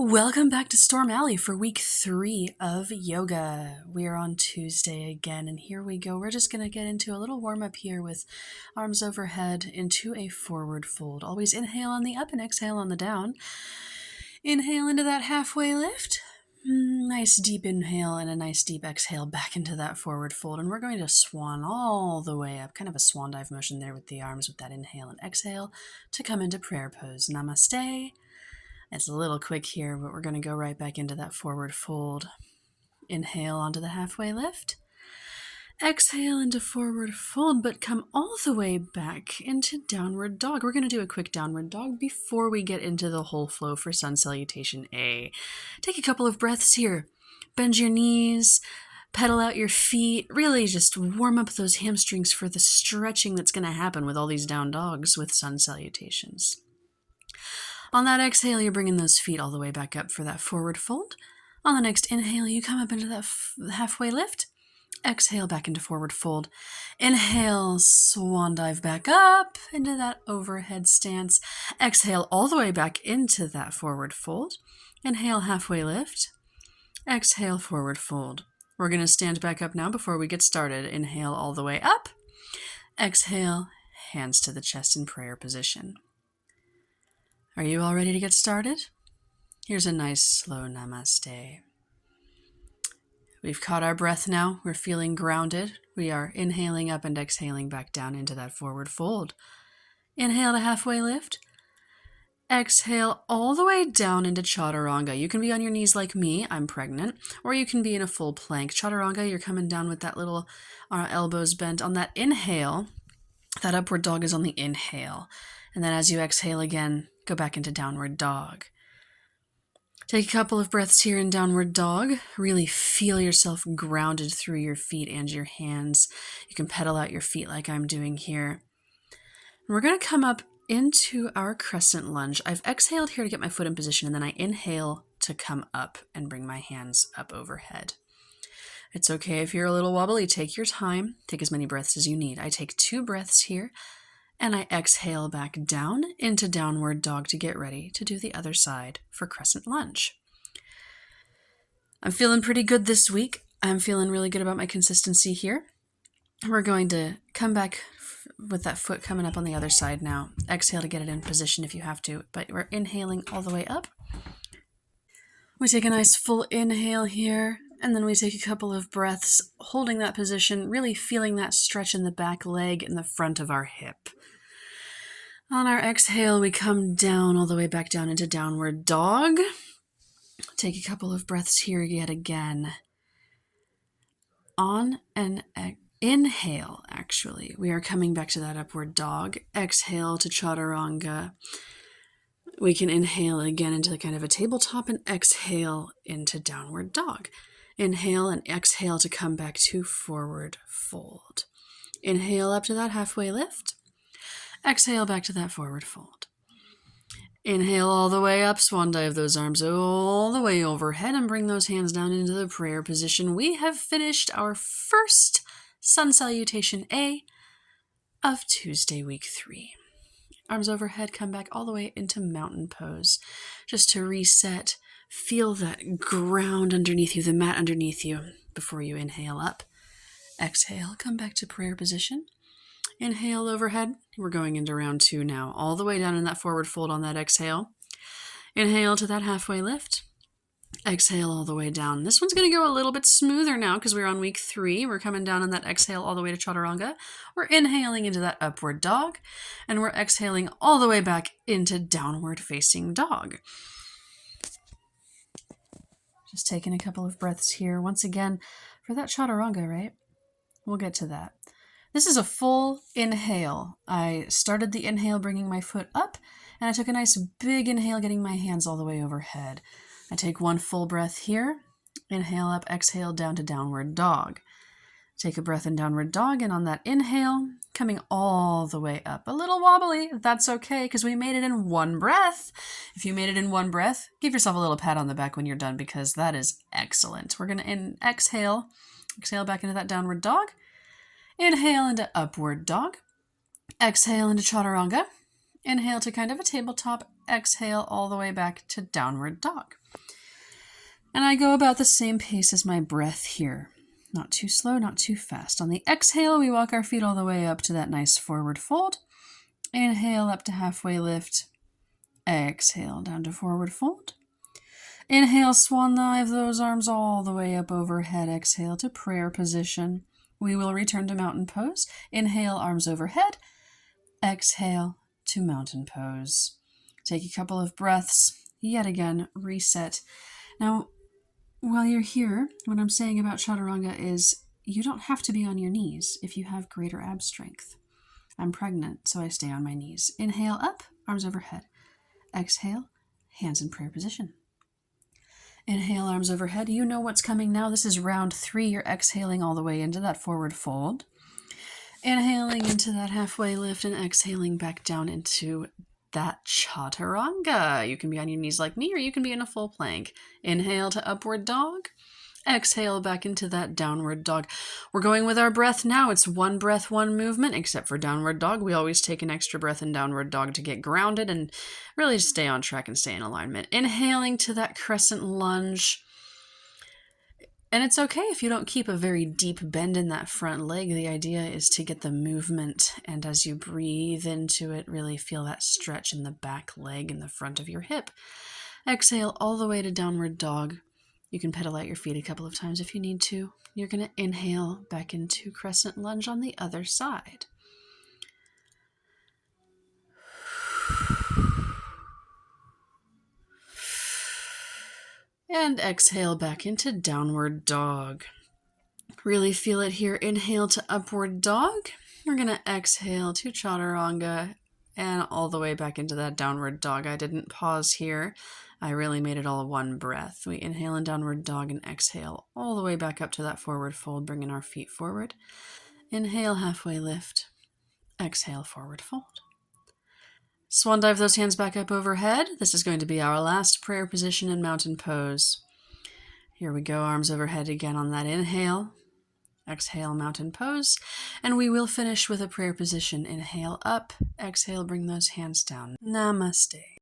Welcome back to Storm Alley for week 3 of yoga. We are on Tuesday again, and here we go. We're just going to get into a little warm up here with arms overhead into a forward fold. Always inhale on the up and exhale on the down. Inhale into that halfway lift. Nice deep inhale and a nice deep exhale back into that forward fold. And we're going to swan all the way up, kind of a swan dive motion there with the arms with that inhale and exhale to come into prayer pose. Namaste. It's a little quick here, but we're going to go right back into that forward fold. Inhale onto the halfway lift. Exhale into forward fold, but come all the way back into downward dog. We're going to do a quick downward dog before we get into the whole flow for sun salutation A. Take a couple of breaths here. Bend your knees, pedal out your feet, really just warm up those hamstrings for the stretching that's going to happen with all these down dogs with sun salutations. On that exhale, you're bringing those feet all the way back up for that forward fold. On the next inhale, you come up into that halfway lift. Exhale back into forward fold. Inhale, swan dive back up into that overhead stance. Exhale all the way back into that forward fold. Inhale, halfway lift. Exhale, forward fold. We're going to stand back up now before we get started. Inhale all the way up. Exhale, hands to the chest in prayer position. Are you all ready to get started? Here's a nice slow namaste. We've caught our breath now. We're feeling grounded. We are inhaling up and exhaling back down into that forward fold. Inhale to halfway lift. Exhale all the way down into chaturanga. You can be on your knees like me, I'm pregnant, or you can be in a full plank. Chaturanga, you're coming down with that little elbows bent. On that inhale, that upward dog is on the inhale. And then as you exhale again, go back into downward dog. Take a couple of breaths here in downward dog. Really feel yourself grounded through your feet and your hands. You can pedal out your feet like I'm doing here. And we're going to come up into our crescent lunge. I've exhaled here to get my foot in position, and then I inhale to come up and bring my hands up overhead. It's okay if you're a little wobbly. Take your time. Take as many breaths as you need. I take 2 breaths here. And I exhale back down into downward dog to get ready to do the other side for crescent lunge. I'm feeling pretty good this week. I'm feeling really good about my consistency here. We're going to come back with that foot coming up on the other side now. Exhale to get it in position if you have to, but we're inhaling all the way up. We take a nice full inhale here, and then we take a couple of breaths holding that position, really feeling that stretch in the back leg and the front of our hip. On our exhale, we come down all the way back down into downward dog. Take a couple of breaths here yet again. On an inhale, actually, we are coming back to that upward dog. Exhale to chaturanga. We can inhale again into kind of a tabletop and exhale into downward dog. Inhale and exhale to come back to forward fold. Inhale up to that halfway lift. Exhale back to that forward fold. Inhale all the way up, swan dive those arms all the way overhead and bring those hands down into the prayer position. We have finished our first sun salutation A of Tuesday week 3. Arms overhead, come back all the way into mountain pose. Just to reset, feel that ground underneath you, the mat underneath you before you inhale up. Exhale, come back to prayer position. Inhale overhead. We're going into round 2 now. All the way down in that forward fold on that exhale. Inhale to that halfway lift. Exhale all the way down. This one's going to go a little bit smoother now because we're on week 3. We're coming down on that exhale all the way to chaturanga. We're inhaling into that upward dog. And we're exhaling all the way back into downward facing dog. Just taking a couple of breaths here. Once again, for that chaturanga, right? We'll get to that. This is a full inhale. I started the inhale bringing my foot up, and I took a nice big inhale getting my hands all the way overhead. I take 1 full breath here. Inhale up, exhale down to downward dog. Take a breath in downward dog, and on that inhale, coming all the way up. A little wobbly, that's okay, because we made it in 1 breath. If you made it in 1 breath, give yourself a little pat on the back when you're done, because that is excellent. We're going to exhale back into that downward dog. Inhale into upward dog. Exhale into chaturanga. Inhale to kind of a tabletop. exhale all the way back to downward dog. And I go about the same pace as my breath here. Not too slow, not too fast. On the exhale, we walk our feet all the way up to that nice forward fold. Inhale up to halfway lift. Exhale down to forward fold. Inhale, swan dive those arms all the way up overhead. Exhale to prayer position. We will return to mountain pose. Inhale, arms overhead. Exhale to mountain pose. Take a couple of breaths. Yet again, reset. Now, while you're here, what I'm saying about chaturanga is you don't have to be on your knees if you have greater ab strength. I'm pregnant, so I stay on my knees. Inhale up, arms overhead. Exhale, hands in prayer position. Inhale, arms overhead. You know what's coming now. This is round 3. You're exhaling all the way into that forward fold. Inhaling into that halfway lift and exhaling back down into that chaturanga. You can be on your knees like me, or you can be in a full plank. Inhale to upward dog. Exhale back into that downward dog. We're going with our breath now. It's one breath, one movement, except for downward dog. We always take an extra breath in downward dog to get grounded and really stay on track and stay in alignment. Inhaling to that crescent lunge. And it's okay if you don't keep a very deep bend in that front leg. The idea is to get the movement, and as you breathe into it, really feel that stretch in the back leg and the front of your hip. Exhale all the way to downward dog. You can pedal out your feet a couple of times if you need to. You're going to inhale back into crescent lunge on the other side. And exhale back into downward dog. Really feel it here. Inhale to upward dog. We're going to exhale to chaturanga and all the way back into that downward dog. I didn't pause here. I really made it all one breath. We inhale in downward dog and exhale all the way back up to that forward fold, bringing our feet forward. Inhale, halfway lift. Exhale, forward fold. Swan dive those hands back up overhead. This is going to be our last prayer position in mountain pose. Here we go, arms overhead again on that inhale. Exhale, mountain pose. And we will finish with a prayer position. Inhale up, exhale, bring those hands down. Namaste.